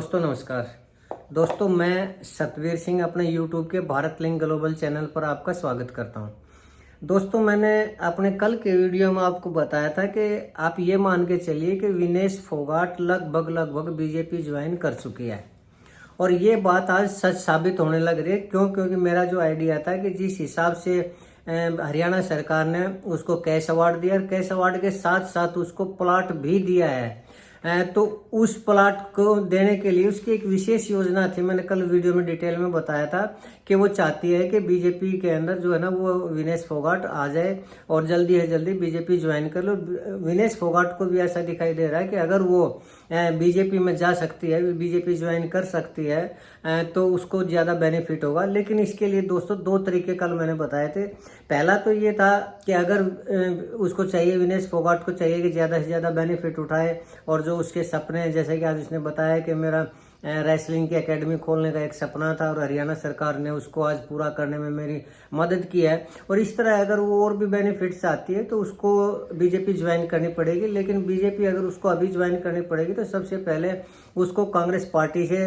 दोस्तों नमस्कार। दोस्तों मैं सतवीर सिंह अपने यूट्यूब के भारत लिंक ग्लोबल चैनल पर आपका स्वागत करता हूं। दोस्तों मैंने अपने कल के वीडियो में आपको बताया था कि आप ये मान के चलिए कि विनेश फोगाट लगभग बीजेपी ज्वाइन कर चुकी है और ये बात आज सच साबित होने लग रही है। क्योंकि मेरा जो आइडिया था कि जिस हिसाब से हरियाणा सरकार ने उसको कैश अवार्ड दिया और कैश अवार्ड के साथ साथ उसको प्लाट भी दिया है, तो उस प्लाट को देने के लिए उसकी एक विशेष योजना थी। मैंने कल वीडियो में डिटेल में बताया था कि वो चाहती है कि बीजेपी के अंदर जो है ना वो विनेश फोगाट आ जाए और जल्दी से जल्दी बीजेपी ज्वाइन कर लो। विनेश फोगाट को भी ऐसा दिखाई दे रहा है कि अगर वो बीजेपी में जा सकती है, बीजेपी ज्वाइन कर सकती है, तो उसको ज़्यादा बेनिफिट होगा। लेकिन इसके लिए दोस्तों दो तरीके कल मैंने बताए थे। पहला तो ये था कि अगर उसको चाहिए, विनेश फोगाट को चाहिए कि ज़्यादा से ज़्यादा बेनिफिट उठाए और जो उसके सपने, जैसे कि आज उसने बताया कि मेरा रेसलिंग की एकेडमी खोलने का एक सपना था और हरियाणा सरकार ने उसको आज पूरा करने में मेरी मदद की है। और इस तरह अगर वो और भी बेनिफिट्स आती है तो उसको बीजेपी ज्वाइन करनी पड़ेगी। लेकिन बीजेपी अगर उसको अभी ज्वाइन करनी पड़ेगी तो सबसे पहले उसको कांग्रेस पार्टी से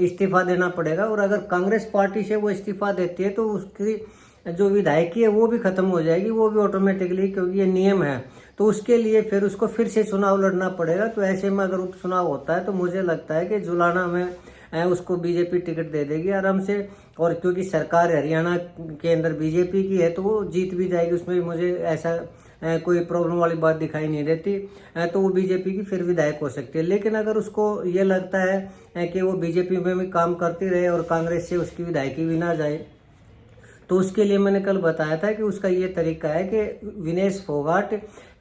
इस्तीफा देना पड़ेगा। और अगर कांग्रेस पार्टी से वो इस्तीफा देती है तो उसकी जो विधायकी है वो भी खत्म हो जाएगी, वो भी ऑटोमेटिकली, क्योंकि ये नियम है। तो उसके लिए फिर उसको फिर से चुनाव लड़ना पड़ेगा। तो ऐसे में अगर उपचुनाव होता है तो मुझे लगता है कि जुलाना में उसको बीजेपी टिकट दे देगी आराम से। और क्योंकि सरकार हरियाणा के अंदर बीजेपी की है तो वो जीत भी जाएगी, उसमें मुझे ऐसा कोई प्रॉब्लम वाली बात दिखाई नहीं देती। तो वो बीजेपी की फिर विधायक हो सकती है। लेकिन अगर उसको ये लगता है कि वो बीजेपी में भी काम करती रहे और कांग्रेस से उसकी विधायकी भी ना जाए, तो उसके लिए मैंने कल बताया था कि उसका ये तरीका है कि विनेश फोगाट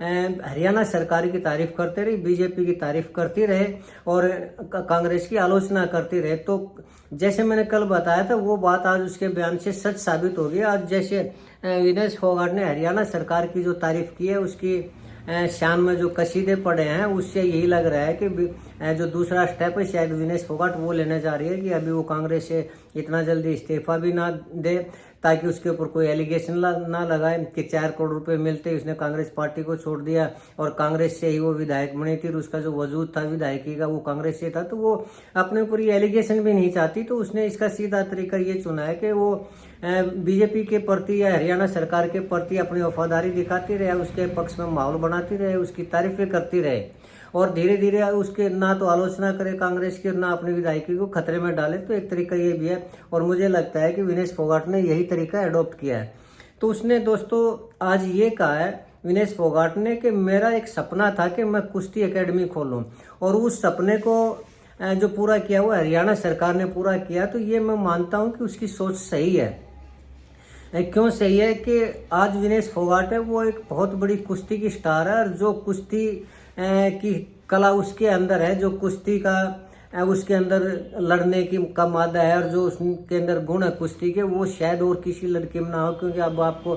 हरियाणा सरकार की तारीफ करते रहे, बीजेपी की तारीफ करती रहे और कांग्रेस की आलोचना करती रहे। तो जैसे मैंने कल बताया था वो बात आज उसके बयान से सच साबित हो गई। आज जैसे विनेश फोगाट ने हरियाणा सरकार की जो तारीफ की है, उसकी शान में जो कसीदे पड़े हैं, उससे यही लग रहा है कि जो दूसरा स्टेप है शायद विनेश फोगाट वो लेने जा रही है कि अभी वो कांग्रेस से इतना जल्दी इस्तीफा भी ना दे, ताकि उसके ऊपर कोई एलिगेशन ना लगाए कि 4 करोड़ रुपए मिलते ही उसने कांग्रेस पार्टी को छोड़ दिया और कांग्रेस से ही वो विधायक बनी थी और उसका जो वजूद था विधायकी का वो कांग्रेस से था। तो वो अपने ऊपर ये एलिगेशन भी नहीं चाहती। तो उसने इसका सीधा तरीका ये चुना है कि वो बीजेपी के प्रति या हरियाणा सरकार के प्रति अपनी वफादारी दिखाती रहे, उसके पक्ष में माहौल बनाती रहे, उसकी तारीफें करती रहे और धीरे धीरे उसके ना तो आलोचना करे कांग्रेस की और ना अपनी विधायकी को खतरे में डाले। तो एक तरीका ये भी है और मुझे लगता है कि विनेश फोगाट ने यही तरीका अडॉप्ट किया है। तो उसने दोस्तों आज ये कहा है विनेश फोगाट ने कि मेरा एक सपना था कि मैं कुश्ती एकेडमी खोलूं और उस सपने को जो पूरा किया वो हरियाणा सरकार ने पूरा किया। तो ये मैं मानता हूँ कि उसकी सोच सही है। क्यों सही है कि आज विनेश फोगाट है वो एक बहुत बड़ी कुश्ती की स्टार है और जो कुश्ती की कला उसके अंदर है, जो कुश्ती का उसके अंदर लड़ने की का मादा है और जो उसके अंदर गुण है कुश्ती के, वो शायद और किसी लड़के में ना हो। क्योंकि अब आपको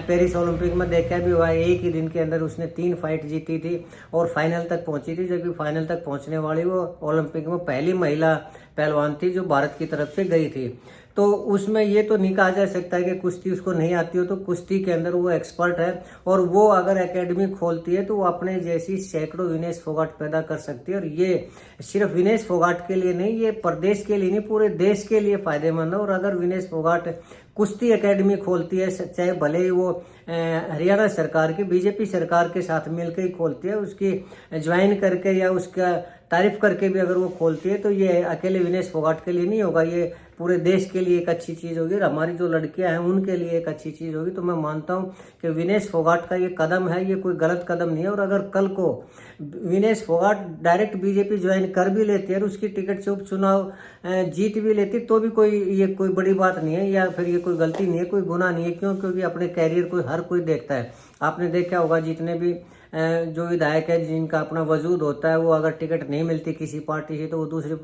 पेरिस ओलंपिक में देखा भी हुआ, एक ही दिन के अंदर उसने 3 फाइट जीती थी और फाइनल तक पहुंची थी, जबकि फाइनल तक पहुंचने वाली वो ओलंपिक में पहली महिला पहलवान थी जो भारत की तरफ से गई थी। तो उसमें ये तो नहीं कहा जा सकता कि कुश्ती उसको नहीं आती हो, तो कुश्ती के अंदर वो एक्सपर्ट है और वो अगर एकेडमी खोलती है तो वो अपने जैसी सैकड़ों विनेश फोगाट पैदा कर सकती है। और ये सिर्फ विनेश फोगाट के लिए नहीं, ये प्रदेश के लिए नहीं, पूरे देश के लिए फायदेमंद है। और अगर विनेश फोगाट कुश्ती एकेडमी खोलती है, चाहे भले ही वो हरियाणा सरकार की बीजेपी सरकार के साथ मिलकर ही खोलती है, उसकी ज्वाइन करके या उसका तारीफ करके भी अगर वो खोलती है, तो ये अकेले विनेश फोगाट के लिए नहीं होगा, ये पूरे देश के लिए एक अच्छी चीज़ होगी और हमारी जो लड़कियां हैं उनके लिए एक अच्छी चीज़ होगी। तो मैं मानता हूं कि विनेश फोगाट का ये कदम है, ये कोई गलत कदम नहीं है। और अगर कल को Vinesh Phogat direct BJP join कर भी लेती है और उसकी टिकट से उपचुनाव जीत भी लेती, तो भी ये कोई बड़ी बात नहीं है या फिर ये कोई गलती नहीं है, कोई गुनाह नहीं है। क्योंकि अपने कैरियर को हर कोई देखता है। आपने देखा होगा जितने भी जो विधायक है जिनका अपना वजूद होता है, वो अगर टिकट नहीं मिलती किसी पार्टी से तो वो दूसरी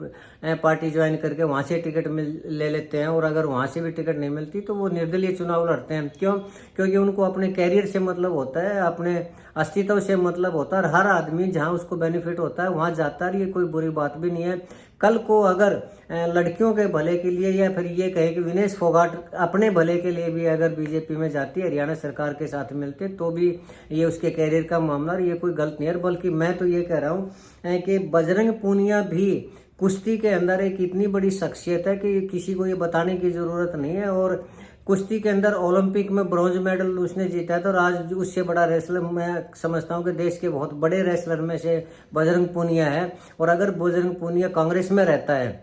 पार्टी ज्वाइन करके वहाँ से टिकट ले लेते हैं और अगर वहाँ से भी टिकट नहीं मिलती तो वो निर्दलीय चुनाव लड़ते हैं। क्यों? क्योंकि उनको अपने कैरियर से मतलब होता है, अपने अस्तित्व से मतलब होता है और हर आदमी जहाँ उसको बेनिफिट होता है वहाँ जाता है। ये कोई बुरी बात भी नहीं है। कल को अगर लड़कियों के भले के लिए या फिर ये कहे कि विनेश फोगाट अपने भले के लिए भी अगर बीजेपी में जाती है, हरियाणा सरकार के साथ मिलते, तो भी ये उसके कैरियर का मामला, ये कोई गलत नहीं है। बल्कि मैं तो ये कह रहा हूँ कि बजरंग पूनिया भी कुश्ती के अंदर एक इतनी बड़ी शख्सियत है कि किसी को ये बताने की ज़रूरत नहीं है। और कुश्ती के अंदर ओलंपिक में ब्रॉन्ज मेडल उसने जीता है। तो आज उससे बड़ा रेसलर मैं समझता हूँ कि देश के बहुत बड़े रेसलर में से बजरंग पूनिया है। और अगर बजरंग पूनिया कांग्रेस में रहता है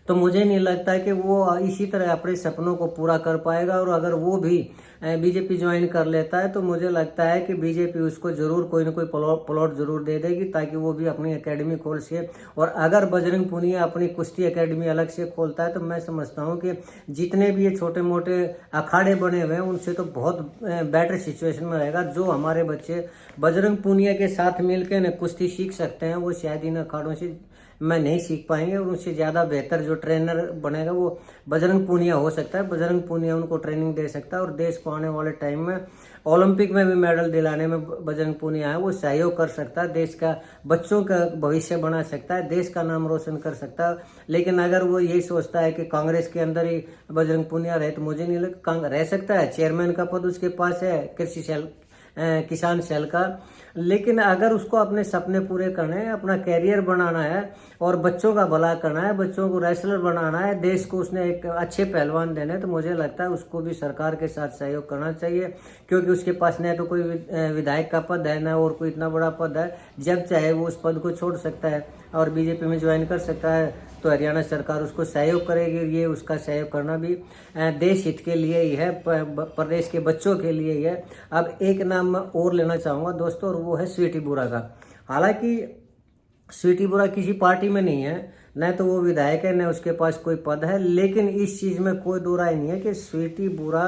तो मुझे नहीं लगता है कि वो इसी तरह अपने सपनों को पूरा कर पाएगा। और अगर वो भी बीजेपी ज्वाइन कर लेता है तो मुझे लगता है कि बीजेपी उसको जरूर कोई ना कोई प्लॉट जरूर दे देगी, ताकि वो भी अपनी एकेडमी खोल सके। और अगर बजरंग पूनिया अपनी कुश्ती एकेडमी अलग से खोलता है तो मैं समझता हूँ कि जितने भी ये छोटे मोटे अखाड़े बने हुए हैं उनसे तो बहुत बेटर सिचुएशन में रहेगा। जो हमारे बच्चे बजरंग पूनिया के साथ मिलकर कुश्ती सीख सकते हैं वो शायद इन अखाड़ों से मैं नहीं सीख पाएंगे। और उससे ज़्यादा बेहतर जो ट्रेनर बनेगा वो बजरंग पूनिया हो सकता है। बजरंग पूनिया उनको ट्रेनिंग दे सकता है और देश को आने वाले टाइम में ओलंपिक में भी मेडल दिलाने में बजरंग पूनिया है वो सहयोग कर सकता है, देश का बच्चों का भविष्य बना सकता है, देश का नाम रोशन कर सकता है। लेकिन अगर वो यही सोचता है कि कांग्रेस के अंदर ही बजरंग पूनिया रहे तो मुझे नहीं लगता रह सकता है। चेयरमैन का पद उसके पास है कृषि सेल किसान सेल का। लेकिन अगर उसको अपने सपने पूरे करने हैं, अपना कैरियर बनाना है और बच्चों का भला करना है, बच्चों को रेसलर बनाना है, देश को उसने एक अच्छे पहलवान देने, तो मुझे लगता है उसको भी सरकार के साथ सहयोग करना चाहिए। क्योंकि उसके पास न तो कोई विधायक का पद है, न और कोई इतना बड़ा पद है। जब चाहे वो उस पद को छोड़ सकता है और बीजेपी में ज्वाइन कर सकता है। तो हरियाणा सरकार उसको सहयोग करेगी। ये उसका सहयोग करना भी देश हित के लिए ही है, प्रदेश के बच्चों के लिए ही है। अब एक नाम मैं और लेना चाहूँगा दोस्तों, और वो है स्वीटी बुरा का। हालांकि स्वीटी बुरा किसी पार्टी में नहीं है, न तो वो विधायक है, न उसके पास कोई पद है। लेकिन इस चीज़ में कोई दो राय नहीं है कि स्वीटी बुरा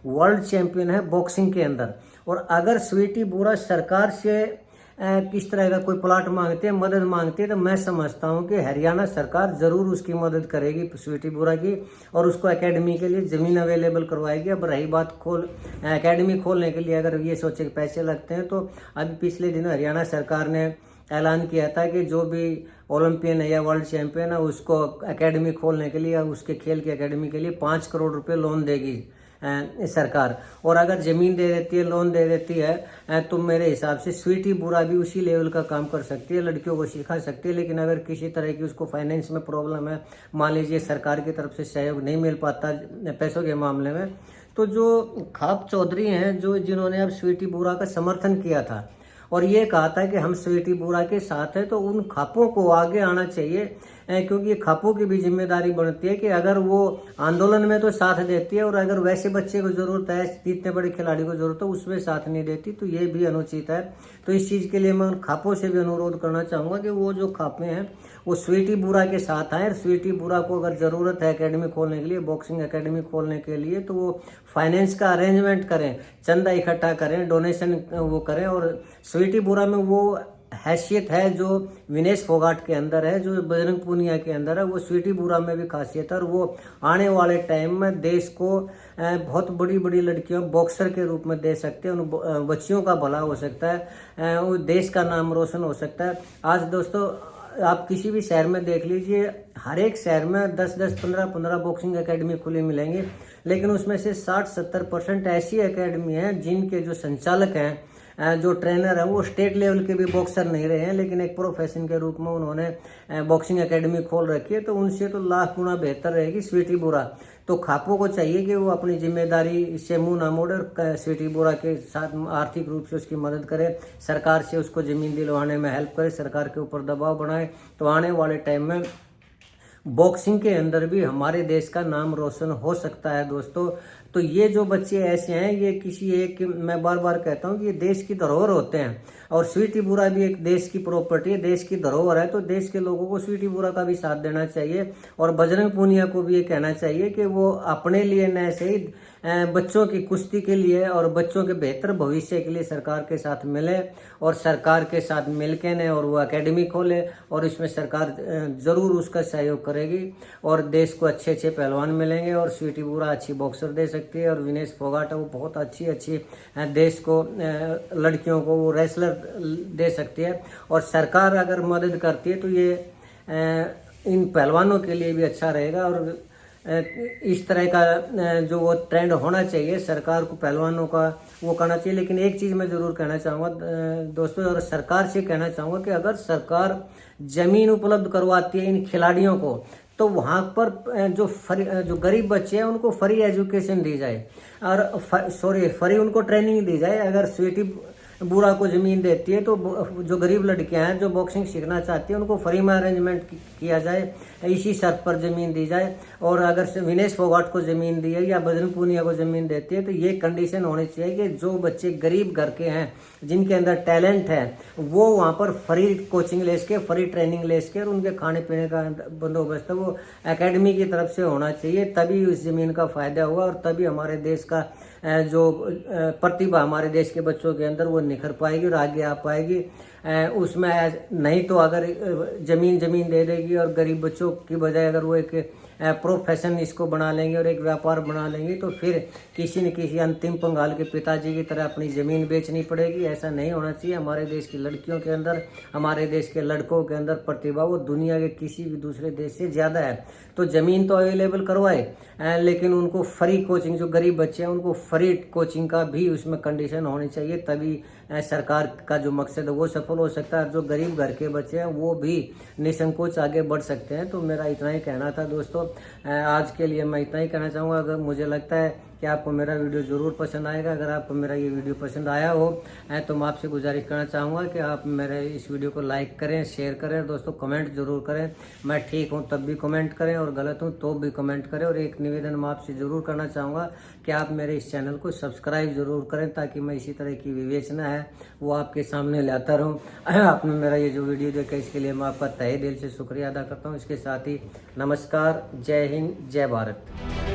वर्ल्ड चैंपियन है बॉक्सिंग के अंदर। और अगर स्वीटी बुरा सरकार से किस तरह का कोई प्लाट मांगते हैं, मदद मांगते हैं, तो मैं समझता हूं कि हरियाणा सरकार जरूर उसकी मदद करेगी स्वीटी बुरा की, और उसको एकेडमी के लिए ज़मीन अवेलेबल करवाएगी। अब रही बात एकेडमी खोलने के लिए अगर ये सोचे कि पैसे लगते हैं, तो अभी पिछले दिनों हरियाणा सरकार ने ऐलान किया था कि जो भी ओलंपियन है या वर्ल्ड चैंपियन है उसको एकेडमी खोलने के लिए या उसके खेल की एकेडमी के लिए 5 करोड़ रुपए लोन देगी सरकार। और अगर ज़मीन दे देती है, लोन दे देती है, तो मेरे हिसाब से स्वीटी बुरा भी उसी लेवल का काम कर सकती है, लड़कियों को सिखा सकती है। लेकिन अगर किसी तरह की उसको फाइनेंस में प्रॉब्लम है, मान लीजिए सरकार की तरफ से सहयोग नहीं मिल पाता पैसों के मामले में, तो जो खाप चौधरी हैं जिन्होंने अब स्वीटी बुरा का समर्थन किया था और ये कहा था कि हम स्वीटी बुरा के साथ हैं, तो उन खापों को आगे आना चाहिए। क्योंकि खापों की भी जिम्मेदारी बनती है कि अगर वो आंदोलन में तो साथ देती है और अगर वैसे बच्चे को जरूरत है, इतने बड़े खिलाड़ी को जरूरत है, उसमें साथ नहीं देती, तो ये भी अनुचित है। तो इस चीज़ के लिए मैं उन खापों से भी अनुरोध करना चाहूँगा कि वो जो खापे हैं वो स्वीटी बुरा के साथ आए। स्वीटी बुरा को अगर ज़रूरत है एकेडमी खोलने के लिए, बॉक्सिंग एकेडमी खोलने के लिए, तो वो फाइनेंस का अरेंजमेंट करें, चंदा इकट्ठा करें, डोनेशन वो करें। और स्वीटी बुरा में वो हैसियत है जो विनेश फोगाट के अंदर है, जो बजरंग पूनिया के अंदर है, वो स्वीटी बुरा में भी खासियत है। और वो आने वाले टाइम में देश को बहुत बड़ी बड़ी लड़कियों बॉक्सर के रूप में दे सकते हैं, उन बच्चियों का भला हो सकता है, वो देश का नाम रोशन हो सकता है। आज दोस्तों आप किसी भी शहर में देख लीजिए, हर एक शहर में 10-10, 15-15 बॉक्सिंग एकेडमी खुली मिलेंगी, लेकिन उसमें से 60-70% ऐसी एकेडमी हैं जिनके जो संचालक हैं, जो ट्रेनर है, वो स्टेट लेवल के भी बॉक्सर नहीं रहे हैं, लेकिन एक प्रोफेशन के रूप में उन्होंने बॉक्सिंग एकेडमी खोल रखी है। तो उनसे तो लाख गुना बेहतर रहेगी स्वीटी बुरा। तो खापों को चाहिए कि वो अपनी जिम्मेदारी से मुंह ना मोड़े और स्वीटी बुरा के साथ आर्थिक रूप से उसकी मदद करे, सरकार से उसको ज़मीन दिलवाने में हेल्प करे, सरकार के ऊपर दबाव बनाए। तो आने वाले टाइम में बॉक्सिंग के अंदर भी हमारे देश का नाम रोशन हो सकता है दोस्तों। तो ये जो बच्चे ऐसे हैं, ये किसी एक, मैं बार बार कहता हूँ कि ये देश की धरोहर होते हैं, और स्वीटी बुरा भी एक देश की प्रॉपर्टी है, देश की धरोहर है। तो देश के लोगों को स्वीटी बुरा का भी साथ देना चाहिए, और बजरंग पूनिया को भी ये कहना चाहिए कि वो अपने लिए न सही बच्चों की कुश्ती के लिए और बच्चों के बेहतर भविष्य के लिए सरकार के साथ मिले, और सरकार के साथ मिलके ने और वो एकेडमी खोले, और इसमें सरकार जरूर उसका सहयोग करेगी और देश को अच्छे अच्छे पहलवान मिलेंगे। और स्वीटी बुरा अच्छी बॉक्सर दे सकती है, और विनेश फोगाट वो बहुत अच्छी देश को लड़कियों को वो रेसलर दे सकती है। और सरकार अगर मदद करती है तो ये इन पहलवानों के लिए भी अच्छा रहेगा, और इस तरह का जो वो ट्रेंड होना चाहिए सरकार को पहलवानों का वो करना चाहिए। लेकिन एक चीज़ मैं ज़रूर कहना चाहूँगा दोस्तों, और सरकार से कहना चाहूँगा कि अगर सरकार ज़मीन उपलब्ध करवाती है इन खिलाड़ियों को, तो वहाँ पर जो गरीब बच्चे हैं उनको फ्री एजुकेशन दी जाए और फ्री उनको ट्रेनिंग दी जाए। अगर स्वीटी बूढ़ा को ज़मीन देती है तो जो गरीब लड़कियां हैं जो बॉक्सिंग सीखना चाहती हैं उनको फ्री में अरेंजमेंट किया जाए, इसी शर्त पर ज़मीन दी जाए। और अगर विनेश फोगाट को ज़मीन दी है या बजरंग पूनिया को ज़मीन देती है तो ये कंडीशन होनी चाहिए कि जो बच्चे गरीब घर के हैं जिनके अंदर टैलेंट है वो वहाँ पर फ्री कोचिंग ले सके, फ्री ट्रेनिंग ले सके और उनके खाने पीने का बंदोबस्त है वो एकेडमी की तरफ से होना चाहिए। तभी उस ज़मीन का फ़ायदा होगा और तभी हमारे देश का जो प्रतिभा हमारे देश के बच्चों के अंदर वो निखर पाएगी और आगे आ पाएगी। उसमें नहीं तो अगर ज़मीन दे देगी और गरीब बच्चों की बजाय अगर वो एक प्रोफेशन इसको बना लेंगे और एक व्यापार बना लेंगे तो फिर किसी न किसी अंतिम पंगाल के पिताजी की तरह अपनी ज़मीन बेचनी पड़ेगी। ऐसा नहीं होना चाहिए। हमारे देश की लड़कियों के अंदर, हमारे देश के लड़कों के अंदर प्रतिभा वो दुनिया के किसी भी दूसरे देश से ज़्यादा है। तो ज़मीन तो अवेलेबल करवाए, लेकिन उनको फ्री कोचिंग, जो गरीब बच्चे हैं उनको फ्री कोचिंग का भी उसमें कंडीशन होनी चाहिए। तभी सरकार का जो मकसद है वो सफल हो सकता है। जो गरीब घर के बच्चे हैं वो भी निसंकोच आगे बढ़ सकते हैं। तो मेरा इतना ही कहना था दोस्तों, आज के लिए मैं इतना ही कहना चाहूँगा। अगर मुझे लगता है कि आपको मेरा वीडियो ज़रूर पसंद आएगा, अगर आपको मेरा ये वीडियो पसंद आया हो तो मैं आपसे गुजारिश करना चाहूँगा कि आप मेरे इस वीडियो को लाइक करें, शेयर करें, दोस्तों कमेंट ज़रूर करें। मैं ठीक हूँ तब भी कमेंट करें और गलत हूँ तो भी कमेंट करें। और एक निवेदन मैं आपसे ज़रूर करना चाहूँगा कि आप मेरे इस चैनल को सब्सक्राइब ज़रूर करें ताकि मैं इसी तरह की विवेचना है वो आपके सामने लाता रहूँ। आपने मेरा ये जो वीडियो देखा इसके लिए मैं आपका तहे दिल से शुक्रिया अदा करता हूँ। इसके साथ ही नमस्कार, जय हिंद, जय भारत।